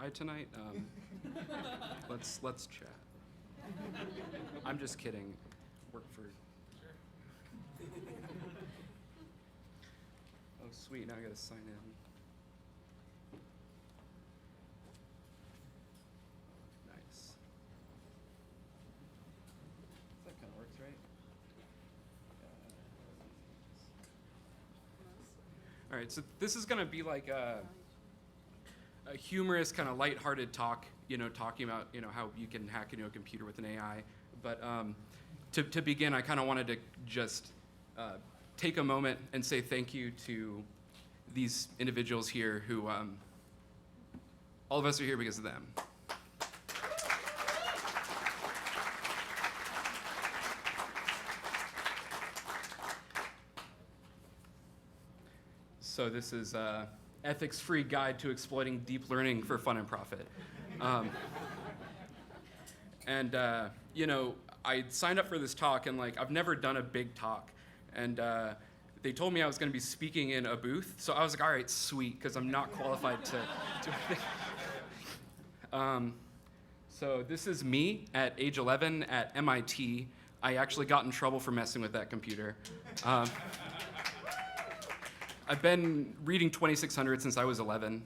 hi tonight? Let's chat. I'm just kidding. Work for. Oh, sweet. Now I gotta sign in. Nice. That kind of works, right? All right, so this is gonna be like a humorous, kind of lighthearted talk, talking about, how you can hack into a computer with an AI. But to begin, I kind of wanted to just take a moment and say thank you to these individuals here who, all of us are here because of them. So this is ethics-free guide to exploiting deep learning for fun and profit. I signed up for this talk, and I've never done a big talk, and they told me I was going to be speaking in a booth, so I was like, all right, sweet, because I'm not qualified to so this is me at age 11 at MIT. I actually got in trouble for messing with that computer. I've been reading 2600 since I was 11,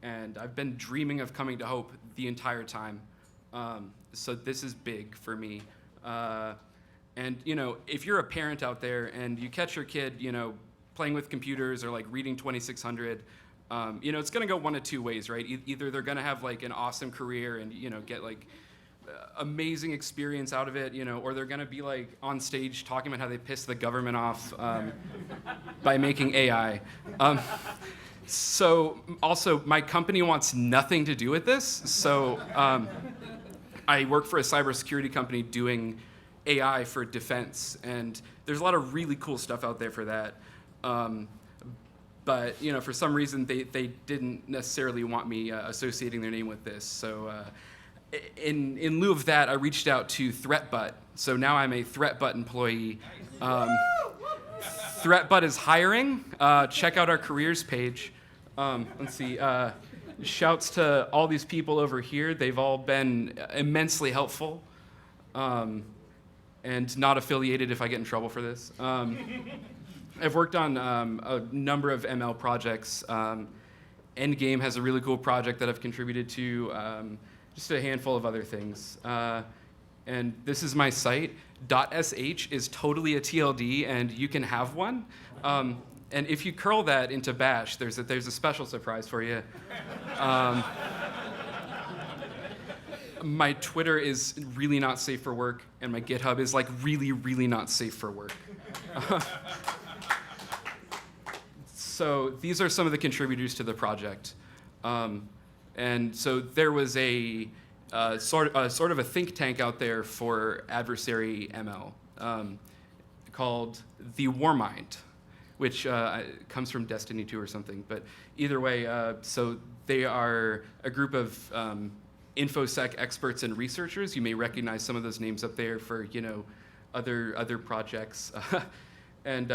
and I've been dreaming of coming to Hope the entire time. So this is big for me. If you're a parent out there and you catch your kid, playing with computers or reading 2600, it's gonna go one of two ways, right? Either they're gonna have an awesome career and get amazing experience out of it, or they're gonna be on stage talking about how they piss the government off by making AI. So also, my company wants nothing to do with this. So I work for a cybersecurity company doing AI for defense, and there's a lot of really cool stuff out there for that. But for some reason, they didn't necessarily want me associating their name with this. So in lieu of that, I reached out to ThreatBut. So now I'm a ThreatBut employee. ThreatBut is hiring. Check out our careers page. Let's see. Shouts to all these people over here. They've all been immensely helpful, and not affiliated if I get in trouble for this. I've worked on a number of ML projects. Endgame has a really cool project that I've contributed to. Just a handful of other things. And this is my site. .sh is totally a TLD, and you can have one. And if you curl that into bash, there's a special surprise for you. My Twitter is really not safe for work, and my GitHub is really, really not safe for work. So these are some of the contributors to the project. And so there was a sort of a think tank out there for adversary ML called the Warmind, which comes from Destiny 2 or something. But either way, so they are a group of InfoSec experts and researchers. You may recognize some of those names up there for other projects. And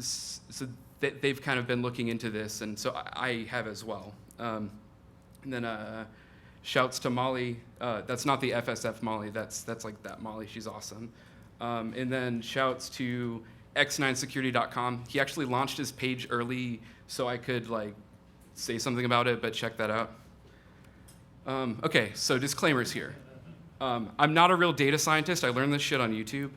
so they've kind of been looking into this, and so I have as well. And then shouts to Molly. That's not the FSF Molly. That's that Molly. She's awesome. And then shouts to x9security.com. He actually launched his page early so I could say something about it, but check that out. Okay, so disclaimers here. I'm not a real data scientist. I learned this shit on YouTube.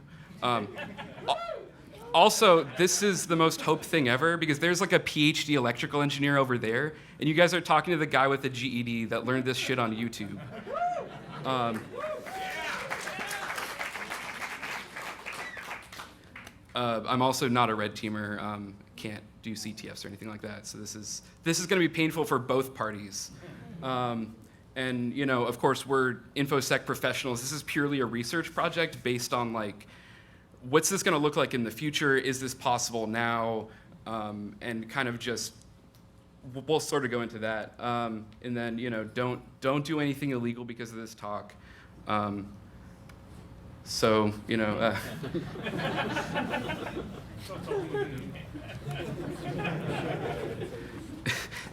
Also, this is the most Hope thing ever because there's a PhD electrical engineer over there, and you guys are talking to the guy with the GED that learned this shit on YouTube. I'm also not a red teamer, can't do CTFs or anything like that, so this is going to be painful for both parties. And of course, we're InfoSec professionals. This is purely a research project based on what's this going to look like in the future? Is this possible now? And kind of just, we'll sort of go into that. And then, don't do anything illegal because of this talk.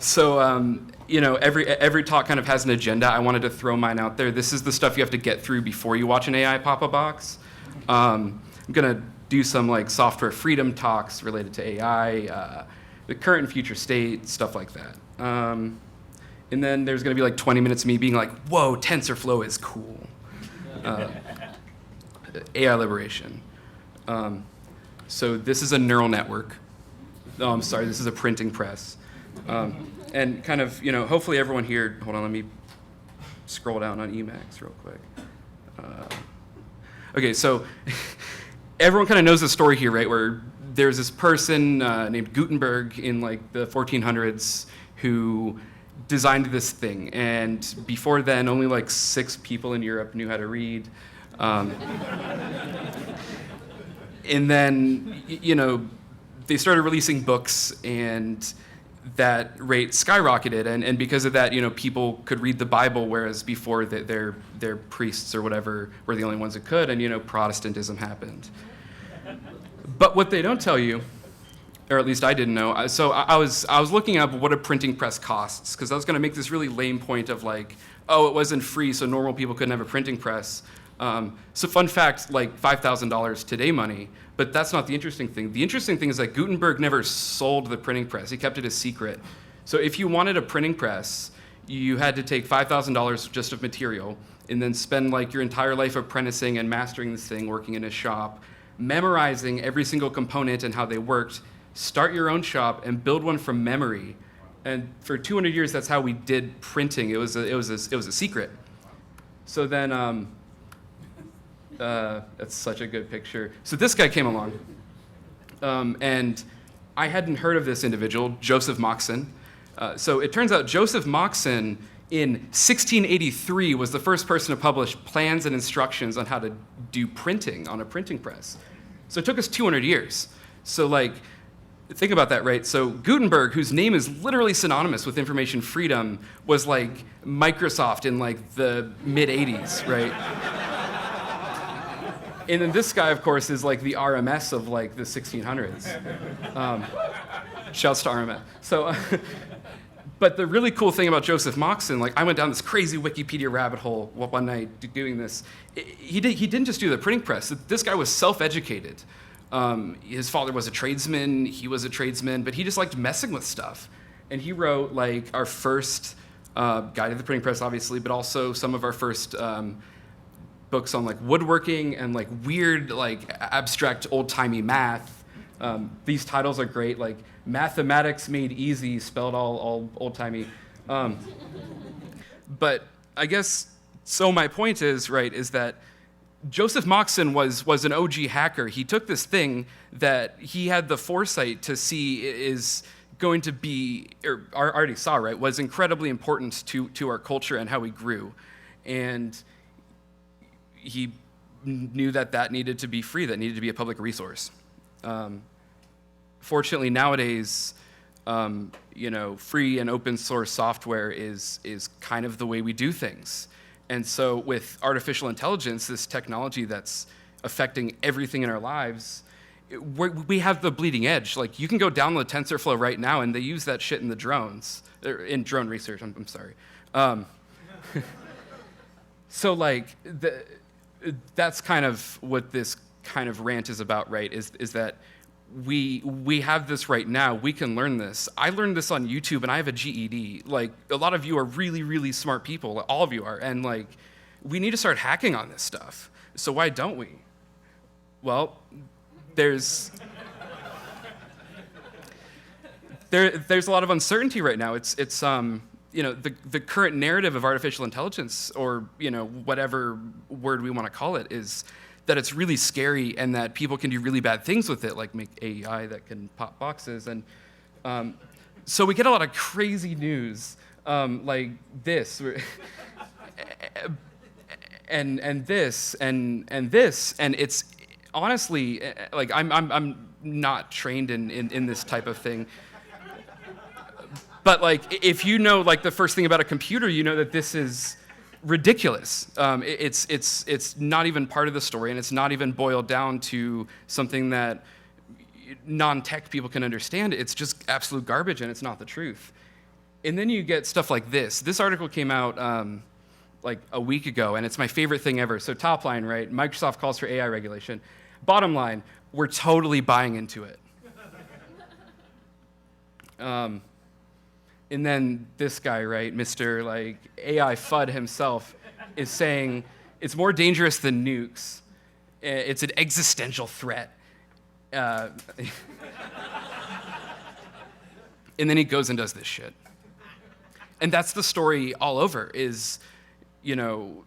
So, every talk kind of has an agenda. I wanted to throw mine out there. This is the stuff you have to get through before you watch an AI pop-up box. I'm gonna do some like software freedom talks related to AI, the current and future state, stuff like that. And then there's gonna be like 20 minutes of me being like, whoa, TensorFlow is cool. AI liberation. So this is a neural network. Oh, I'm sorry, this is a printing press. And kind of, hopefully everyone here, hold on, let me scroll down on Emacs real quick. Okay, so everyone kind of knows the story here, right, where there's this person named Gutenberg in like the 1400s who designed this thing. And before then, only like 6 people in Europe knew how to read. And then, they started releasing books, and that rate skyrocketed. And because of that, people could read the Bible, whereas before their priests or whatever were the only ones that could, and Protestantism happened. But what they don't tell you, or at least I didn't know, so I was looking up what a printing press costs, because I was going to make this really lame point of like, oh, it wasn't free, so normal people couldn't have a printing press. So fun fact, like $5,000 today money, but that's not the interesting thing. The interesting thing is that Gutenberg never sold the printing press. He kept it a secret. So if you wanted a printing press, you had to take $5,000 just of material and then spend like your entire life apprenticing and mastering this thing, working in a shop, memorizing every single component and how they worked, start your own shop and build one from memory. And for 200 years, that's how we did printing. It was a secret. So then, that's such a good picture. So this guy came along, and I hadn't heard of this individual, Joseph Moxon. So it turns out Joseph Moxon in 1683 was the first person to publish plans and instructions on how to do printing on a printing press. So it took us 200 years. So like, think about that, right? So Gutenberg, whose name is literally synonymous with information freedom, was like Microsoft in like the mid-80s, right? And then this guy, of course, is like the RMS of like the 1600s. Shouts to RMS. So, but the really cool thing about Joseph Moxon, like I went down this crazy Wikipedia rabbit hole one night doing this. He didn't just do the printing press. This guy was self-educated. His father was a tradesman, he was a tradesman, but he just liked messing with stuff. And he wrote like our first guide to the printing press, obviously, but also some of our first books on like woodworking and like weird, like abstract old-timey math. These titles are great, like Mathematics Made Easy, spelled all old-timey. But I guess, so my point is, right, is that Joseph Moxon was an OG hacker. He took this thing that he had the foresight to see is going to be, or already saw, right, was incredibly important to our culture and how we grew. And he knew that needed to be free, that needed to be a public resource. Fortunately, nowadays, free and open source software is kind of the way we do things. And so with artificial intelligence, this technology that's affecting everything in our lives, we have the bleeding edge. Like you can go download TensorFlow right now, and they use that shit in the drones, in drone research. I'm sorry. So like that's kind of what this kind of rant is about, right? Is that we have this right now. We can learn this. I learned this on YouTube, and I have a GED. Like a lot of you are really, really smart people. All of you are, and like we need to start hacking on this stuff. So why don't we? Well, there's a lot of uncertainty right now. It's the current narrative of artificial intelligence, or whatever word we want to call it, is that it's really scary and that people can do really bad things with it, like make AI that can pop boxes. And so we get a lot of crazy news like this, and this, and this, and it's honestly like I'm not trained in this type of thing. But like, if you know like the first thing about a computer, you know that this is ridiculous. It's not even part of the story, and it's not even boiled down to something that non-tech people can understand. It's just absolute garbage, and it's not the truth. And then you get stuff like this. This article came out like a week ago, and it's my favorite thing ever. So top line, right? Microsoft calls for AI regulation. Bottom line, we're totally buying into it. And then this guy, right, Mr. like AI FUD himself, is saying it's more dangerous than nukes. It's an existential threat. And then he goes and does this shit. And that's the story all over, is, you know,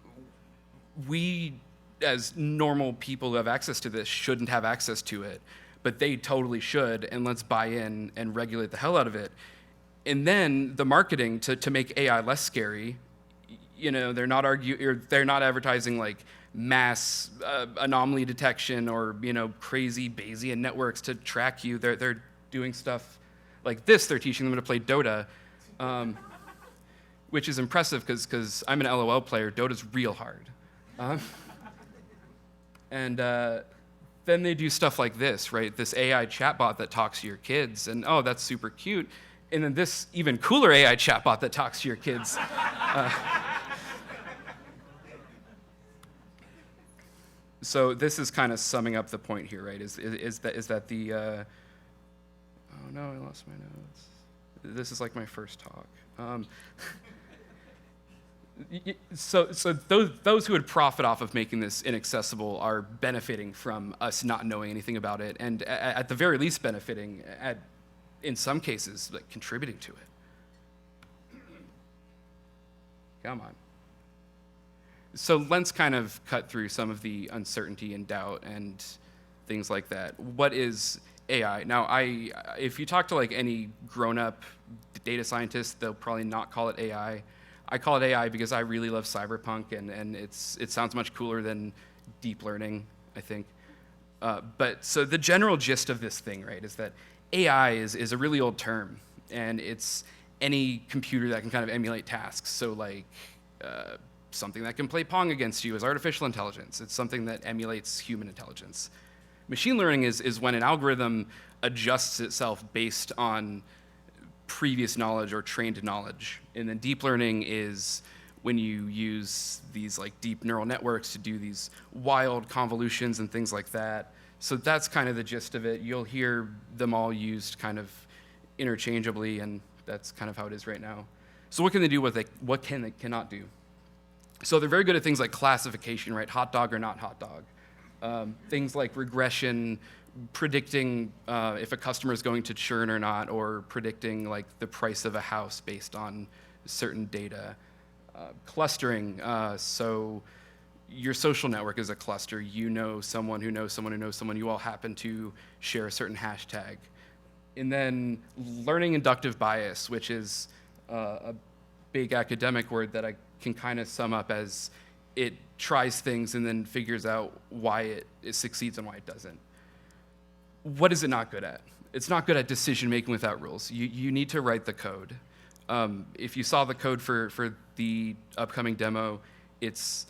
we as normal people who have access to this shouldn't have access to it, but they totally should, and let's buy in and regulate the hell out of it. And then the marketing to make AI less scary, you know, they're not advertising like mass anomaly detection or, you know, crazy Bayesian networks to track you. They're doing stuff like this. They're teaching them to play Dota, which is impressive because I'm an LOL player. Dota's real hard. And then they do stuff like this, right? This AI chatbot that talks to your kids, and oh, that's super cute. And then this even cooler AI chatbot that talks to your kids. So this is kind of summing up the point here, right? Is that the oh no, I lost my notes. This is like my first talk. So those who would profit off of making this inaccessible are benefiting from us not knowing anything about it, and at the very least benefiting, in some cases, like contributing to it. Come on. So let's kind of cut through some of the uncertainty and doubt and things like that. What is AI? Now, if you talk to like any grown-up data scientist, they'll probably not call it AI. I call it AI because I really love cyberpunk, and it sounds much cooler than deep learning, I think. But so the general gist of this thing, right, is that AI is a really old term, and it's any computer that can kind of emulate tasks. So like something that can play Pong against you is artificial intelligence. It's something that emulates human intelligence. Machine learning is when an algorithm adjusts itself based on previous knowledge or trained knowledge. And then deep learning is when you use these like deep neural networks to do these wild convolutions and things like that. So that's kind of the gist of it. You'll hear them all used kind of interchangeably, and that's kind of how it is right now. So what can they do? What can they cannot do? So they're very good at things like classification, right? Hot dog or not hot dog. Things like regression, predicting if a customer is going to churn or not, or predicting like the price of a house based on certain data. Clustering, so your social network is a cluster. You know someone who knows someone who knows someone. You all happen to share a certain hashtag. And then learning inductive bias, which is a big academic word that I can kind of sum up as it tries things and then figures out why it succeeds and why it doesn't. What is it not good at? It's not good at decision making without rules. You need to write the code. If you saw the code for the upcoming demo, it's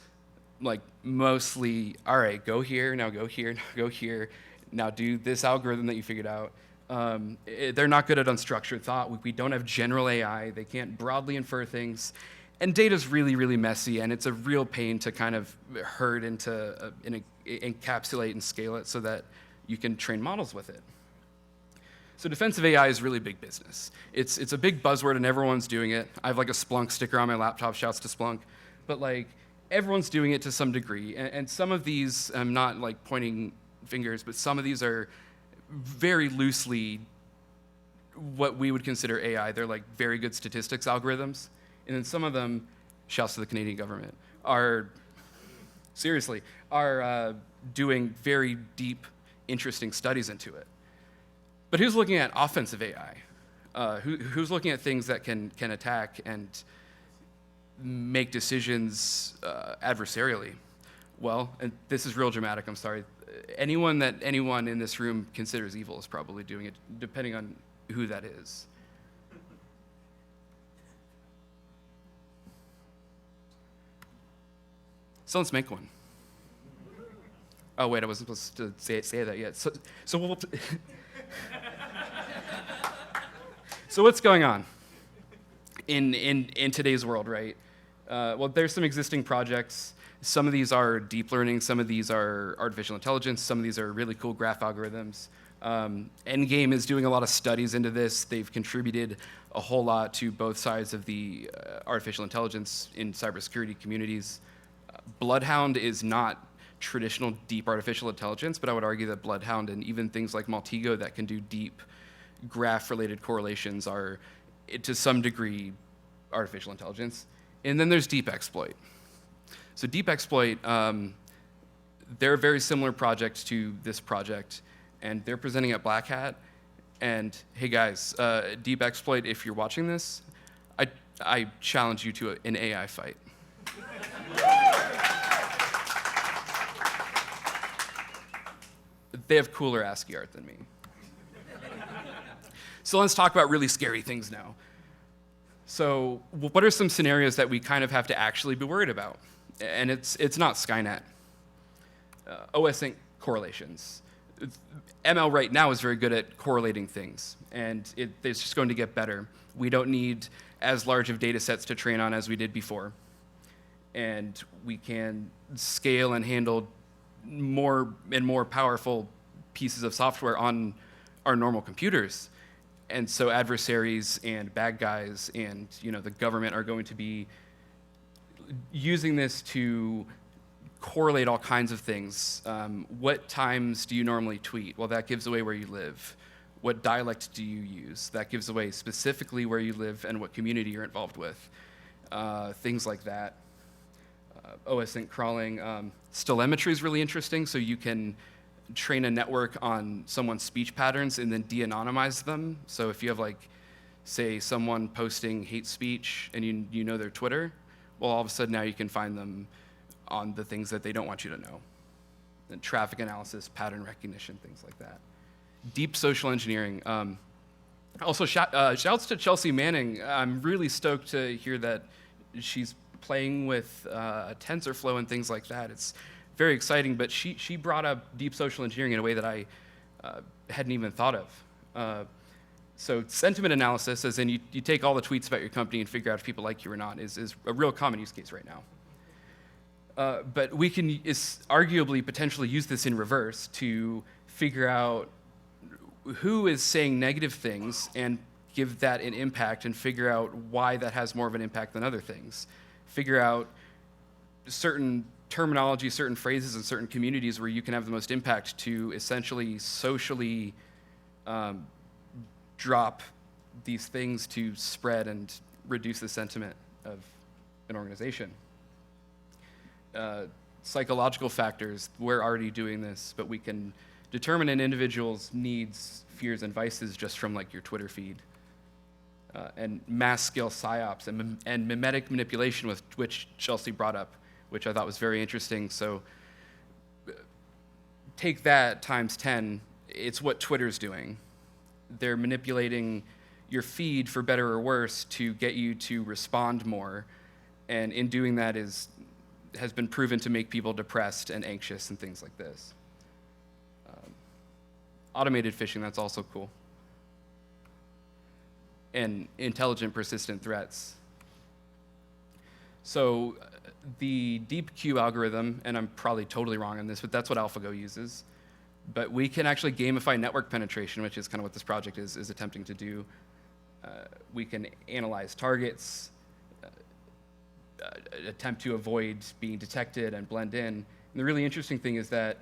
like mostly, all right, go here, now go here, now go here, now do this algorithm that you figured out. They're not good at unstructured thought. We don't have general AI. They can't broadly infer things. And data's really, really messy, and it's a real pain to kind of herd into, encapsulate and scale it so that you can train models with it. So defensive AI is really big business. It's a big buzzword, and everyone's doing it. I have like a Splunk sticker on my laptop, shouts to Splunk. But like, everyone's doing it to some degree. And some of these, I'm not like pointing fingers, but some of these are very loosely what we would consider AI. They're like very good statistics algorithms. And then some of them, shouts to the Canadian government, are doing very deep, interesting studies into it. But who's looking at offensive AI? Who's looking at things that can attack and make decisions adversarially? Well, and this is real dramatic, I'm sorry. Anyone in this room considers evil is probably doing it, depending on who that is. So let's make one. Oh wait, I wasn't supposed to say that yet. So we'll so what's going on? in today's world, right? Well, there's some existing projects. Some of these are deep learning, some of these are artificial intelligence, some of these are really cool graph algorithms. Endgame is doing a lot of studies into this. They've contributed a whole lot to both sides of the artificial intelligence in cybersecurity communities. Bloodhound is not traditional deep artificial intelligence, but I would argue that Bloodhound and even things like Maltego that can do deep graph-related correlations are, to some degree, artificial intelligence. And then there's deep exploit. So deep exploit, they're a very similar project to this project, and they're presenting at Black Hat. And hey guys, deep exploit, if you're watching this, I challenge you to an AI fight. They have cooler ASCII art than me. So let's talk about really scary things now. So what are some scenarios that we kind of have to actually be worried about? And it's not Skynet. OS-sync correlations. ML right now is very good at correlating things, and it's just going to get better. We don't need as large of data sets to train on as we did before. And we can scale and handle more and more powerful pieces of software on our normal computers. And so adversaries and bad guys and the government are going to be using this to correlate all kinds of things. What times do you normally tweet? Well, that gives away where you live. What dialect do you use? That gives away specifically where you live and what community you're involved with. Things like that. OS-sync crawling. Telemetry is really interesting, so you can train a network on someone's speech patterns and then de-anonymize them. So if you have, say, someone posting hate speech and you know their Twitter, well, all of a sudden now you can find them on the things that they don't want you to know. And traffic analysis, pattern recognition, things like that. Deep social engineering. Also, shouts to Chelsea Manning. I'm really stoked to hear that she's playing with TensorFlow and things like that. It's very exciting, but she brought up deep social engineering in a way that I hadn't even thought of. So sentiment analysis, as in you take all the tweets about your company and figure out if people like you or not, is a real common use case right now. But we can arguably potentially use this in reverse to figure out who is saying negative things and give that an impact and figure out why that has more of an impact than other things. Figure out certain terminology, certain phrases in certain communities where you can have the most impact to essentially socially drop these things to spread and reduce the sentiment of an organization. Psychological factors, we're already doing this, but we can determine an individual's needs, fears, and vices just from your Twitter feed. And mass scale psyops and mimetic manipulation, which Chelsea brought up, which I thought was very interesting. So take that times 10, it's what Twitter's doing. They're manipulating your feed for better or worse to get you to respond more. And in doing that has been proven to make people depressed and anxious and things like this. Automated phishing, that's also cool. And intelligent persistent threats. So the deep Q algorithm, and I'm probably totally wrong on this, but that's what AlphaGo uses. But we can actually gamify network penetration, which is kind of what this project is attempting to do. We can analyze targets, attempt to avoid being detected and blend in. And the really interesting thing is that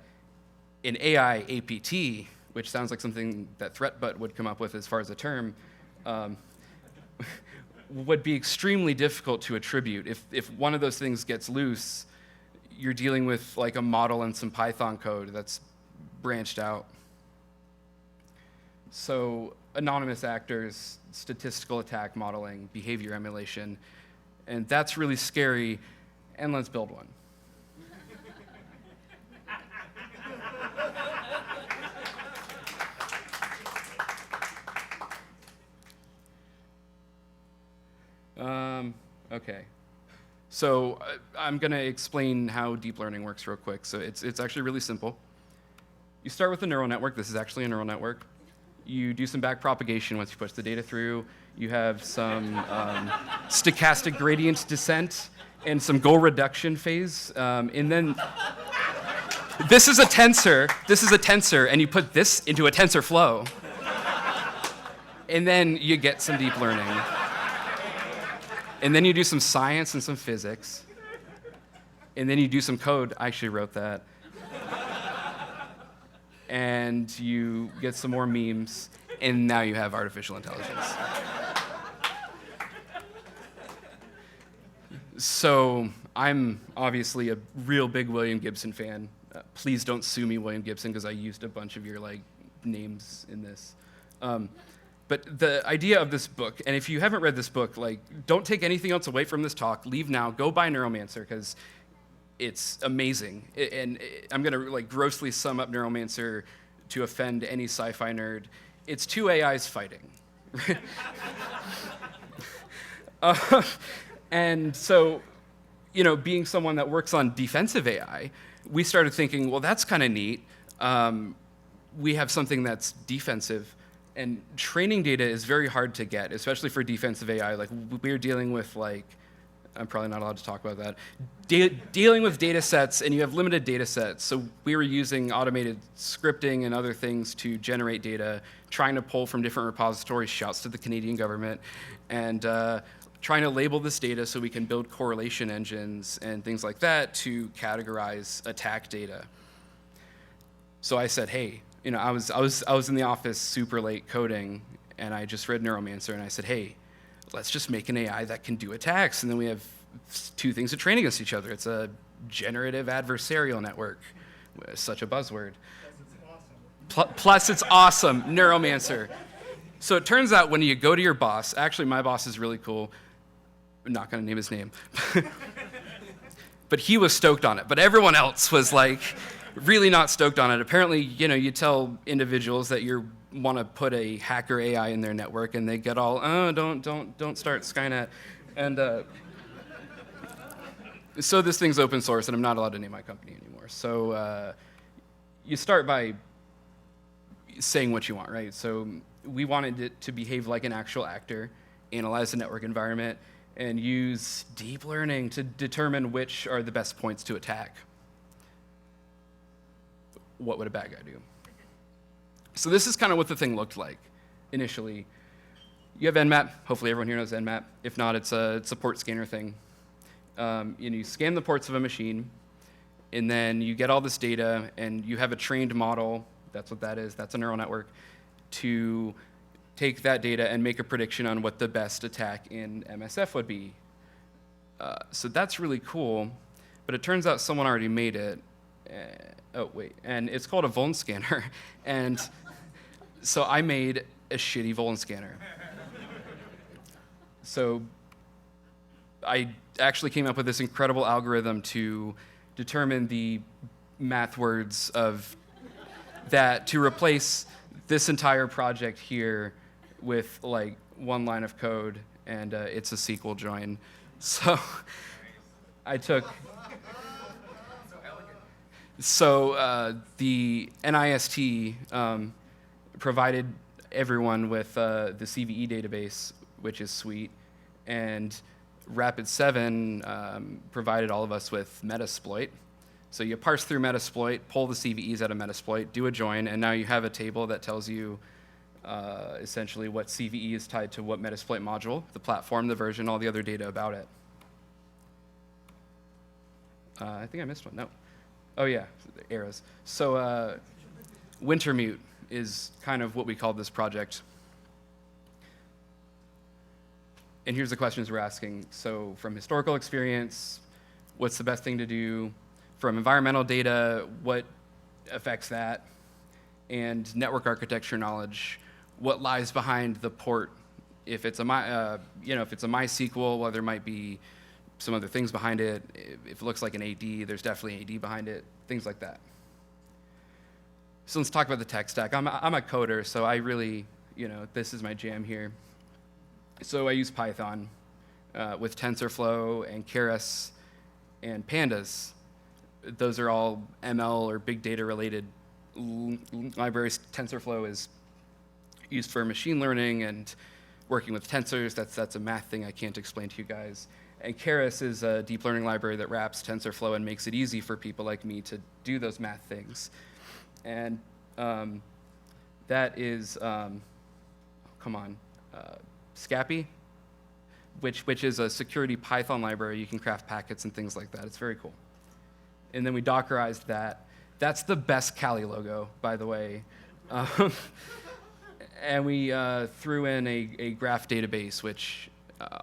in AI APT, which sounds like something that ThreatBut would come up with as far as a term, would be extremely difficult to attribute. If one of those things gets loose, you're dealing with a model and some Python code that's branched out. So anonymous actors, statistical attack modeling, behavior emulation, and that's really scary, and let's build one. Okay. So I'm going to explain how deep learning works real quick. So it's actually really simple. You start with a neural network. This is actually a neural network. You do some back propagation once you push the data through. You have some stochastic gradient descent and some goal reduction phase. And then this is a tensor, and you put this into a tensor flow. And then you get some deep learning. And then you do some science and some physics. And then you do some code. I actually wrote that. And you get some more memes, and now you have artificial intelligence. So I'm obviously a real big William Gibson fan. Please don't sue me, William Gibson, because I used a bunch of your names in this. But the idea of this book, and if you haven't read this book, don't take anything else away from this talk. Leave now. Go buy Neuromancer, because it's amazing. And I'm going to grossly sum up Neuromancer to offend any sci-fi nerd. It's two AIs fighting. And so, being someone that works on defensive AI, we started thinking, well, that's kind of neat. We have something that's defensive. And training data is very hard to get, especially for defensive AI. We're dealing with, I'm probably not allowed to talk about that, dealing with data sets, and you have limited data sets. So we were using automated scripting and other things to generate data, trying to pull from different repositories, shouts to the Canadian government, and trying to label this data so we can build correlation engines and things like that to categorize attack data. So I said, hey, I was in the office super late coding, and I just read Neuromancer, and I said, hey, let's just make an AI that can do attacks, and then we have two things to train against each other. It's a generative adversarial network, such a buzzword. Plus it's awesome, Neuromancer. So it turns out when you go to your boss, actually my boss is really cool, I'm not gonna name his name, but he was stoked on it, but everyone else was really not stoked on it. Apparently, you tell individuals that you want to put a hacker AI in their network, and they get all, oh, don't start Skynet. And so this thing's open source, and I'm not allowed to name my company anymore. So you start by saying what you want, right? So we wanted it to behave like an actual actor, analyze the network environment, and use deep learning to determine which are the best points to attack. What would a bad guy do? So this is kind of what the thing looked like initially. You have Nmap. Hopefully everyone here knows Nmap. If not, it's a port scanner thing. You scan the ports of a machine, and then you get all this data, and you have a trained model. That's what that is. That's a neural network to take that data and make a prediction on what the best attack in MSF would be. So that's really cool, but it turns out someone already made it. And it's called a Vuln scanner. And so I made a shitty Vuln scanner. So I actually came up with this incredible algorithm to determine the math words of that to replace this entire project here with one line of code, and it's a SQL join. So I took. So the NIST provided everyone with the CVE database, which is sweet, and Rapid7 provided all of us with Metasploit. So you parse through Metasploit, pull the CVEs out of Metasploit, do a join, and now you have a table that tells you essentially what CVE is tied to what Metasploit module, the platform, the version, all the other data about it. I think I missed one. No. Oh yeah, arrows. So WinterMute is kind of what we call this project. And here's the questions we're asking. So from historical experience, what's the best thing to do? From environmental data, what affects that? And network architecture knowledge, what lies behind the port? If it's a if it's a MySQL, well, there might be some other things behind it. If it looks like an AD, there's definitely an AD behind it, things like that. So let's talk about the tech stack. I'm a coder, so I really, this is my jam here. So I use Python with TensorFlow and Keras and Pandas. Those are all ML or big data related libraries. TensorFlow is used for machine learning and working with tensors. That's a math thing I can't explain to you guys. And Keras is a deep learning library that wraps TensorFlow and makes it easy for people like me to do those math things. And that is, Scapy, which is a security Python library. You can craft packets and things like that. It's very cool. And then we Dockerized that. That's the best Kali logo, by the way. And we threw in a graph database, which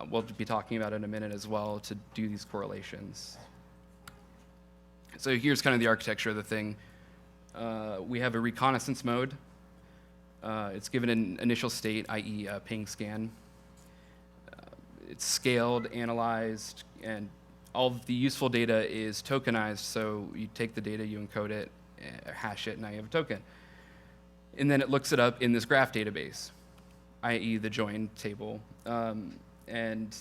we'll be talking about in a minute as well, to do these correlations. So here's kind of the architecture of the thing. We have a reconnaissance mode. It's given an initial state, i.e. a ping scan. It's scaled, analyzed, and all of the useful data is tokenized. So you take the data, you encode it, hash it, and now you have a token. And then it looks it up in this graph database, i.e. the join table. And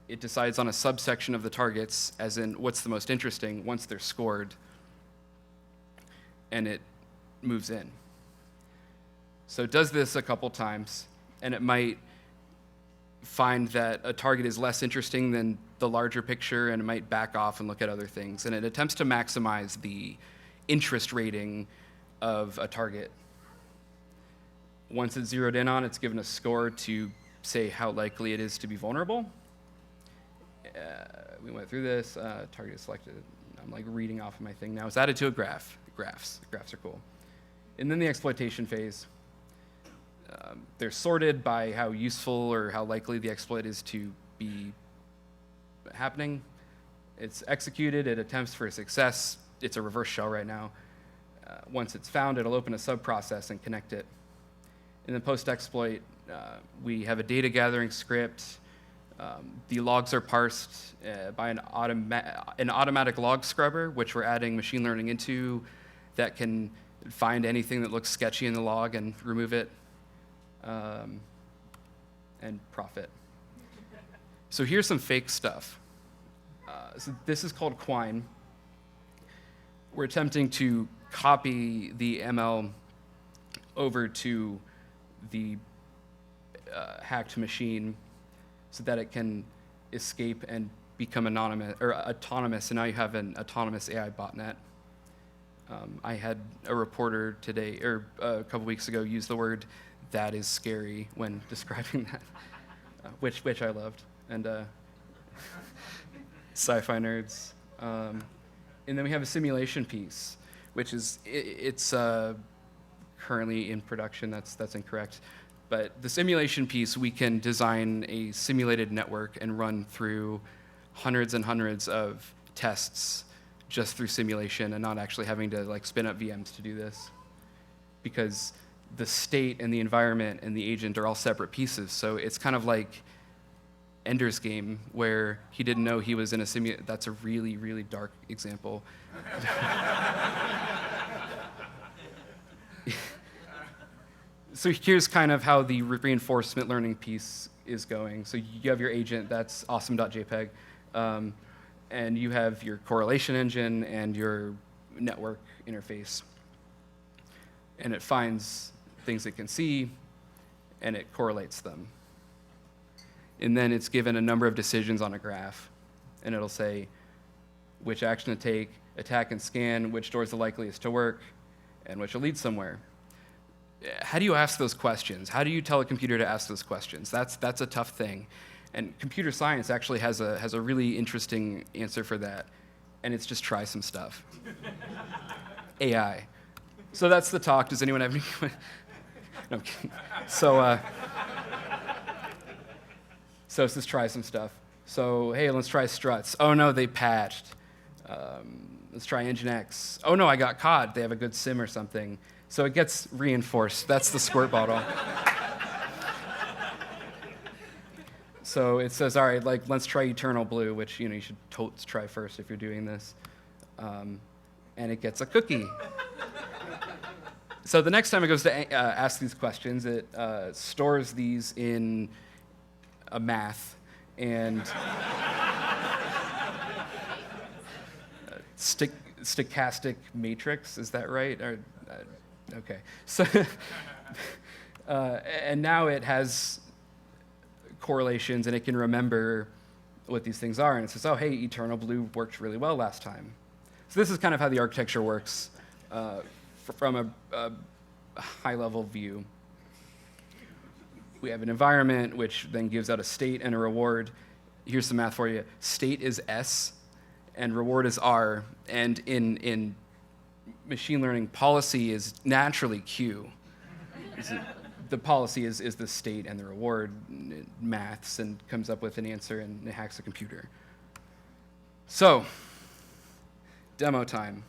it decides on a subsection of the targets, as in what's the most interesting once they're scored, and it moves in. So it does this a couple times, and it might find that a target is less interesting than the larger picture, and it might back off and look at other things. And it attempts to maximize the interest rating of a target. Once it's zeroed in on, it's given a score to say how likely it is to be vulnerable. We went through this. Target is selected. I'm like reading off of my thing now. It's added to a graph. Graphs are cool. And then the exploitation phase. They're sorted by how useful or how likely the exploit is to be happening. It's executed. It attempts for a success. It's a reverse shell right now. Once it's found, it'll open a sub-process and connect it. In the post-exploit, we have a data gathering script. The logs are parsed by an automatic log scrubber, which we're adding machine learning into, that can find anything that looks sketchy in the log and remove it, and profit. So here's some fake stuff. So this is called Quine. We're attempting to copy the ML over to the hacked machine so that it can escape and become autonomous, and now you have an autonomous AI botnet. I had a reporter today, or a couple weeks ago, use the word "that is scary" when describing that, which I loved, and sci-fi nerds. And then we have a simulation piece, which is it's currently in production. That's incorrect. But the simulation piece, we can design a simulated network and run through hundreds and hundreds of tests just through simulation and not actually having to like spin up VMs to do this, because the state and the environment and the agent are all separate pieces. So it's kind of like Ender's Game, where he didn't know he was in a simulation. That's a really, really dark example. So here's kind of how the reinforcement learning piece is going. So you have your agent, that's awesome.jpg, and you have your correlation engine and your network interface. And it finds things it can see, and it correlates them. And then it's given a number of decisions on a graph, and it'll say which action to take, attack and scan, which door is the likeliest to work, and which will lead somewhere. How do you ask those questions? How do you tell a computer to ask those questions? That's a tough thing. And computer science actually has a really interesting answer for that, and it's just try some stuff. AI. So that's the talk. Does anyone have any? No, I'm kidding. So let's just try some stuff. So hey, let's try struts. Oh no, they patched. Let's try Nginx. Oh no, I got caught. They have a good sim or something. So it gets reinforced. That's the squirt bottle. So it says, all right, like let's try Eternal Blue, which you should totes try first if you're doing this. And it gets a cookie. So the next time it goes to ask these questions, it stores these in a math and stochastic matrix. Is that right? Or, okay. So And now it has correlations, and it can remember what these things are. And it says, oh, hey, eternal blue worked really well last time. So this is kind of how the architecture works from a high-level view. We have an environment, which then gives out a state and a reward. Here's some math for you. State is S, and reward is R. And in machine learning, policy is naturally Q. The policy is the state, and the reward it maths and comes up with an answer, and it hacks the computer. So, demo time.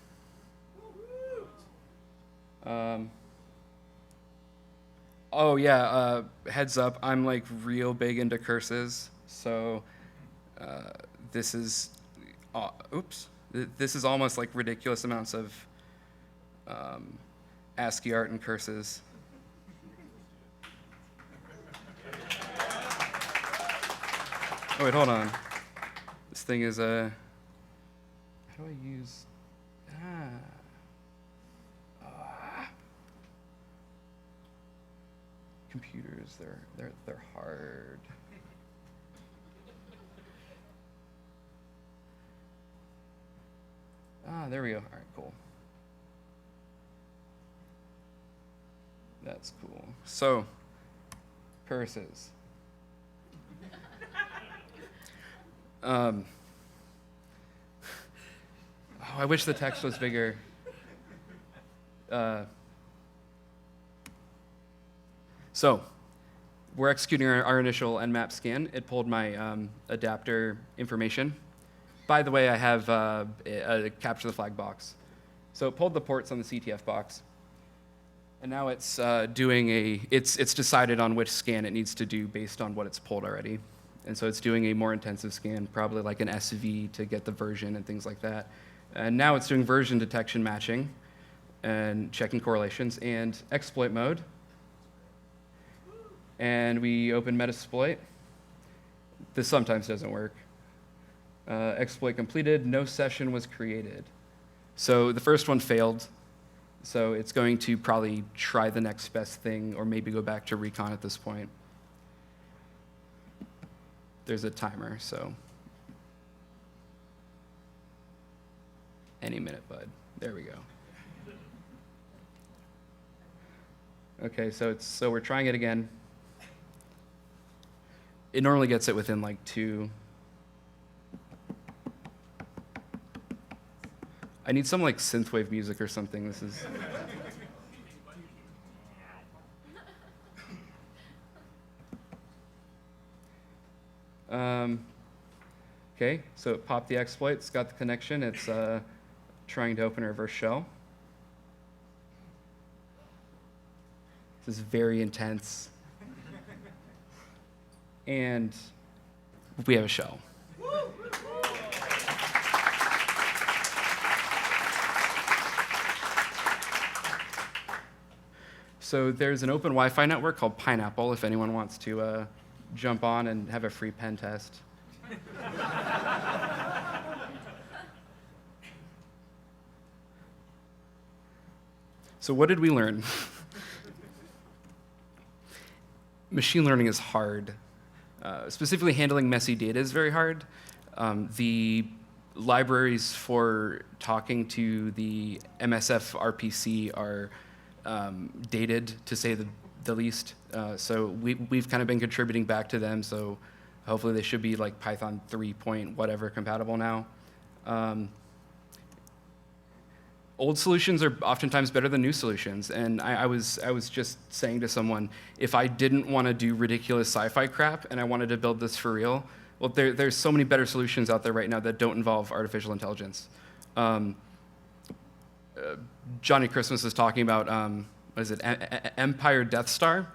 Oh yeah, heads up, I'm like real big into curses, so this is, this is almost like ridiculous amounts of ASCII art and curses. Oh wait, hold on. This thing is how do I use, computers, they're hard. There we go. All right, cool. That's cool. So, curses. Oh, I wish the text was bigger. So, we're executing our initial Nmap scan. It pulled my adapter information. By the way, I have a capture the flag box. So it pulled the ports on the CTF box. And now it's doing it's decided on which scan it needs to do based on what it's pulled already. And so it's doing a more intensive scan, probably like an SV to get the version and things like that. And now it's doing version detection matching and checking correlations and exploit mode. And we open Metasploit. This sometimes doesn't work. Exploit completed, no session was created. So the first one failed. So it's going to probably try the next best thing or maybe go back to recon at this point. There's a timer, so. Any minute, bud. There we go. Okay, so we're trying it again. It normally gets it within like 2. I need some like synthwave music or something. This is. Okay, so it popped the exploit. It's got the connection. It's trying to open a reverse shell. This is very intense. And we have a shell. So there's an open Wi-Fi network called Pineapple if anyone wants to jump on and have a free pen test. So what did we learn? Machine learning is hard. Specifically, handling messy data is very hard. The libraries for talking to the MSF RPC are dated, to say the least. So we've kind of been contributing back to them, so hopefully they should be like Python 3 point whatever compatible now. Old solutions are oftentimes better than new solutions, and I was just saying to someone, if I didn't want to do ridiculous sci-fi crap and I wanted to build this for real, well, there's so many better solutions out there right now that don't involve artificial intelligence. Johnny Christmas is talking about, what is it, Empire Death Star?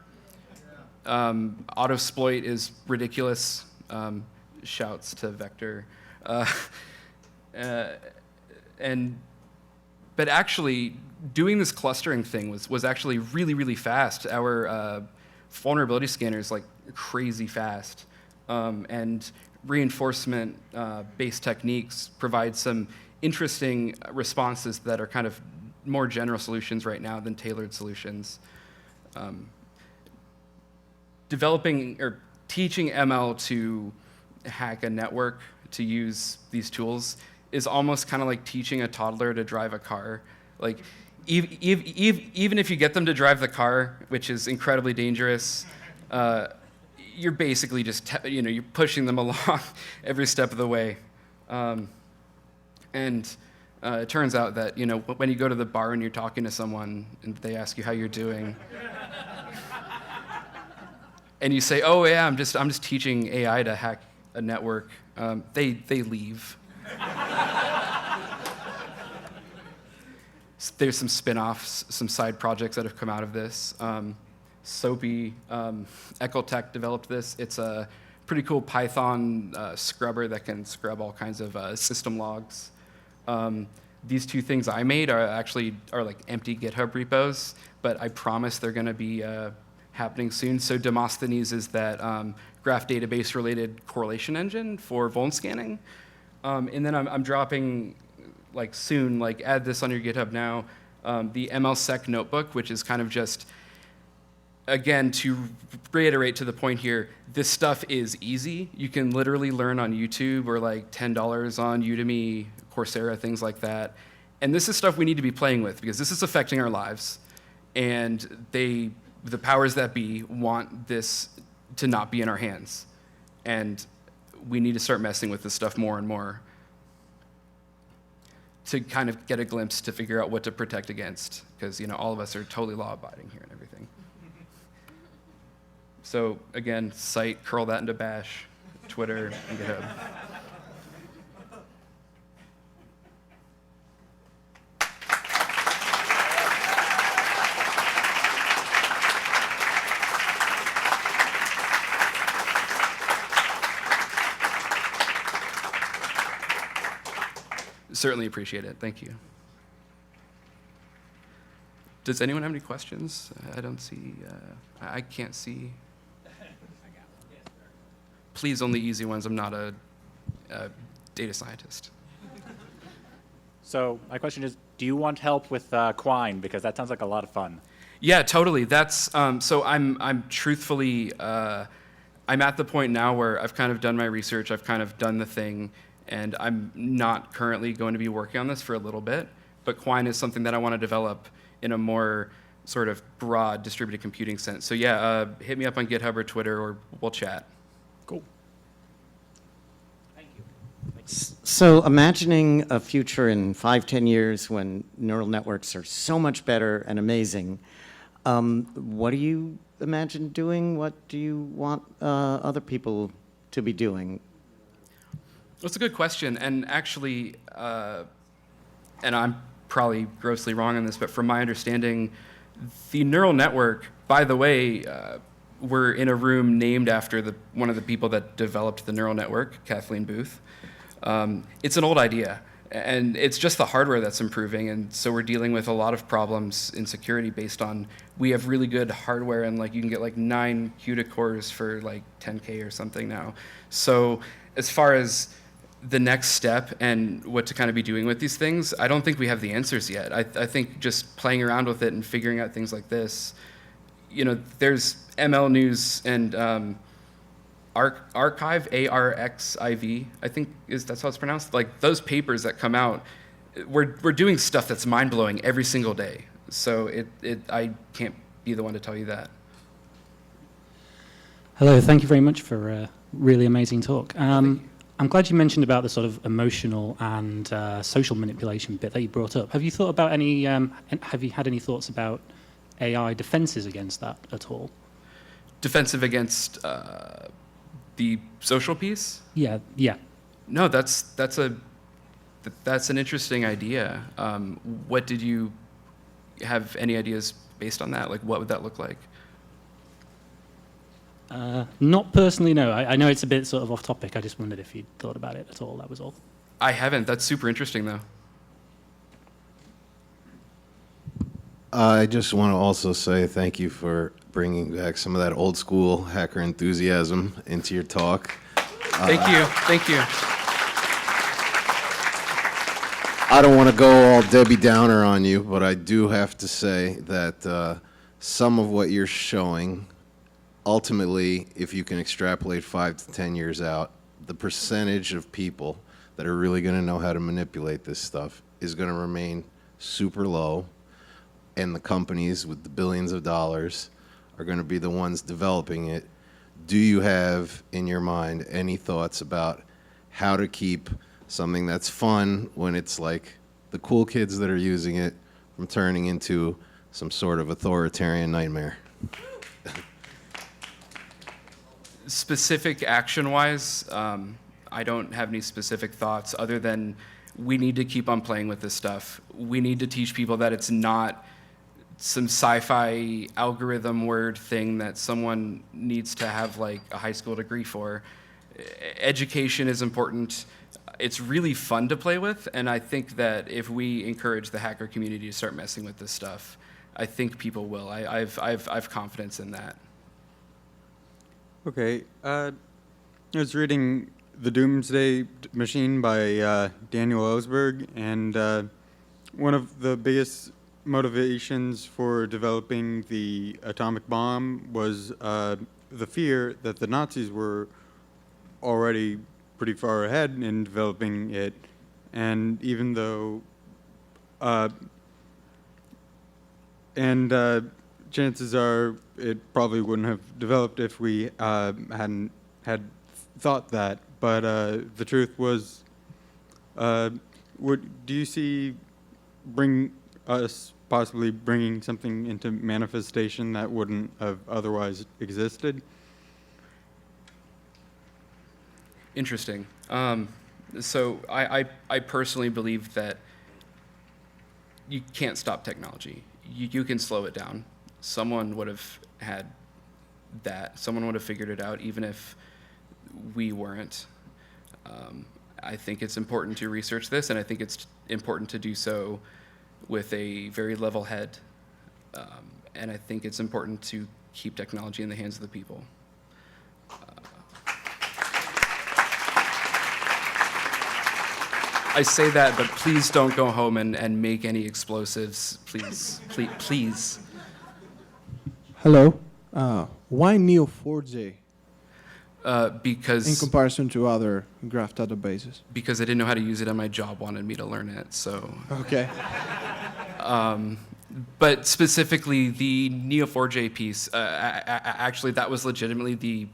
Autosploit is ridiculous. Shouts to Vector. But actually, doing this clustering thing was actually really, really fast. Our vulnerability scanner is like crazy fast. And reinforcement-based techniques provide some interesting responses that are kind of more general solutions right now than tailored solutions. developing or teaching ML to hack a network to use these tools is almost kind of like teaching a toddler to drive a car. Like, even if you get them to drive the car, which is incredibly dangerous, you're basically just, you're pushing them along every step of the way. It turns out that, when you go to the bar and you're talking to someone and they ask you how you're doing, and you say, "Oh yeah, I'm just teaching AI to hack a network," they leave. There's some spin-offs, some side projects that have come out of this. Soapy, Ecotech developed this. It's a pretty cool Python scrubber that can scrub all kinds of system logs. These two things I made are like empty GitHub repos, but I promise they're going to be happening soon. So Demosthenes is that graph database-related correlation engine for vuln scanning. And then I'm dropping, soon, add this on your GitHub now, the MLSec notebook, which is kind of just, again, to reiterate to the point here, this stuff is easy. You can literally learn on YouTube or $10 on Udemy, Coursera, things like that. And this is stuff we need to be playing with because this is affecting our lives. And the powers that be want this to not be in our hands. And we need to start messing with this stuff more and more to kind of get a glimpse to figure out what to protect against, because all of us are totally law-abiding here and everything. So again, cite, curl that into Bash, Twitter, and GitHub. Certainly appreciate it. Thank you. Does anyone have any questions? I don't see. I can't see. Please, only easy ones. I'm not a data scientist. So my question is, do you want help with Quine? Because that sounds like a lot of fun. Yeah, totally. That's so. I'm truthfully. I'm at the point now where I've kind of done my research. I've kind of done the thing. And I'm not currently going to be working on this for a little bit, but Quine is something that I want to develop in a more sort of broad distributed computing sense. So yeah, hit me up on GitHub or Twitter, or we'll chat. Cool. Thank you. So imagining a future in 5-10 years when neural networks are so much better and amazing, what do you imagine doing? What do you want other people to be doing? That's a good question, and actually, and I'm probably grossly wrong on this, but from my understanding, the neural network, by the way, we're in a room named after one of the people that developed the neural network, Kathleen Booth. It's an old idea, and it's just the hardware that's improving, and so we're dealing with a lot of problems in security based on, we have really good hardware, and you can get 9 CUDA cores for $10K or something now. So as far as the next step and what to kind of be doing with these things, I don't think we have the answers yet. I think just playing around with it and figuring out things like this, there's ML News and Archive, ARXIV, I think that's how it's pronounced. Those papers that come out, we're doing stuff that's mind-blowing every single day. So I can't be the one to tell you that. Hello, thank you very much for a really amazing talk. I'm glad you mentioned about the sort of emotional and social manipulation bit that you brought up. Have you thought about have you had any thoughts about AI defenses against that at all? Defensive against the social piece? Yeah. No, that's an interesting idea. What did you have any ideas based on that? What would that look like? Not personally, no. I know it's a bit sort of off topic. I just wondered if you'd thought about it at all. That was all. I haven't. That's super interesting, though. I just want to also say thank you for bringing back some of that old school hacker enthusiasm into your talk. Thank you. Thank you. I don't want to go all Debbie Downer on you, but I do have to say that some of what you're showing ultimately, if you can extrapolate 5 to 10 years out, the percentage of people that are really going to know how to manipulate this stuff is going to remain super low, and the companies with the billions of dollars are going to be the ones developing it. Do you have in your mind any thoughts about how to keep something that's fun when it's like the cool kids that are using it from turning into some sort of authoritarian nightmare? Specific action-wise, I don't have any specific thoughts other than we need to keep on playing with this stuff. We need to teach people that it's not some sci-fi algorithm word thing that someone needs to have like a high school degree for. Education is important. It's really fun to play with, and I think that if we encourage the hacker community to start messing with this stuff, I think people will. I've confidence in that. Okay, I was reading The Doomsday Machine by Daniel Ellsberg, and one of the biggest motivations for developing the atomic bomb was the fear that the Nazis were already pretty far ahead in developing it, and even though chances are it probably wouldn't have developed if we hadn't had thought that. But the truth was, do you see us possibly bringing something into manifestation that wouldn't have otherwise existed? Interesting. So I personally believe that you can't stop technology. You can slow it down. Someone would have had that. Someone would have figured it out, even if we weren't. I think it's important to research this, and I think it's important to do so with a very level head. And I think it's important to keep technology in the hands of the people. I say that, but please don't go home and make any explosives. Please, please, please. Hello. Why Neo4j in Because comparison to other graph databases? I didn't know how to use it and my job wanted me to learn it, so. Okay. But specifically, the Neo4j piece, actually, that was legitimately the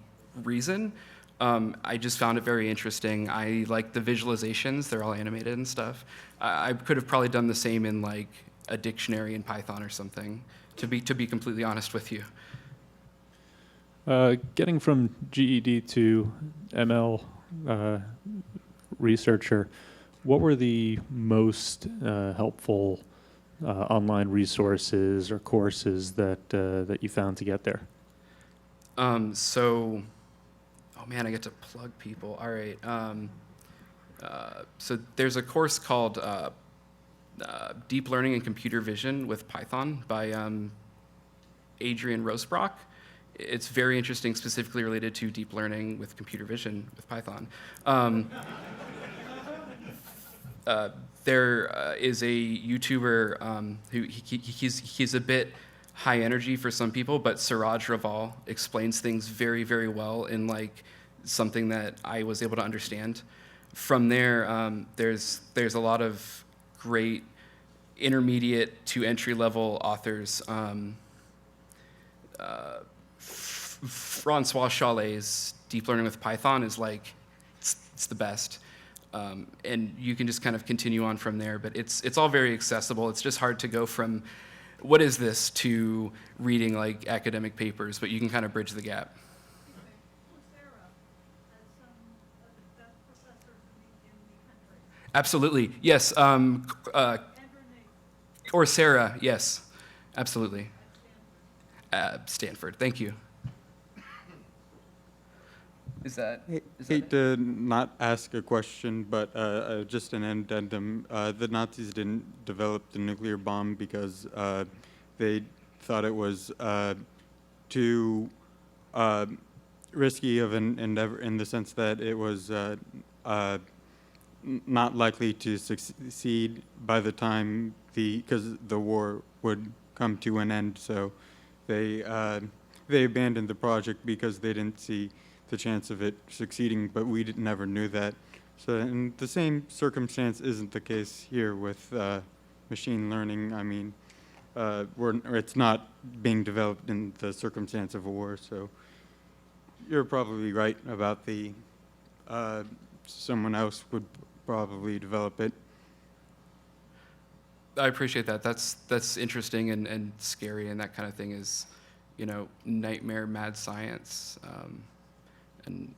reason. I just found it very interesting. I like the visualizations; they're all animated and stuff. I could have probably done the same in like a dictionary in Python or something. To be completely honest with you. Getting from GED to ML researcher, what were the most helpful online resources or courses that you found to get there? So, oh man, I get to plug people. All right. So there's a course called Deep Learning and Computer Vision with Python by Adrian Rosbrock. It's very interesting, specifically related to deep learning with computer vision with Python. There is a YouTuber who he's a bit high energy for some people, but Siraj Raval explains things very, very well in like something that I was able to understand. From there, there's a lot of great intermediate to entry level authors. Francois Chalet's Deep Learning with Python is like, it's the best. And you can just kind of continue on from there, but it's all very accessible. It's just hard to go from what is this to reading like academic papers, but you can kind of bridge the gap. Absolutely, yes. Or Sarah, yes, absolutely. Stanford, thank you. Is that? Hate to not ask a question, but just an addendum. The Nazis didn't develop the nuclear bomb because they thought it was too risky of an endeavor, in the sense that it was not likely to succeed by the time because the war would come to an end. So they they abandoned the project because they didn't see the chance of it succeeding, but we never knew that. So, and the same circumstance isn't the case here with machine learning. I mean, it's not being developed in the circumstance of a war, so you're probably right about the someone else would probably develop it. I appreciate that. That's interesting and scary, and that kind of thing is, nightmare mad science. And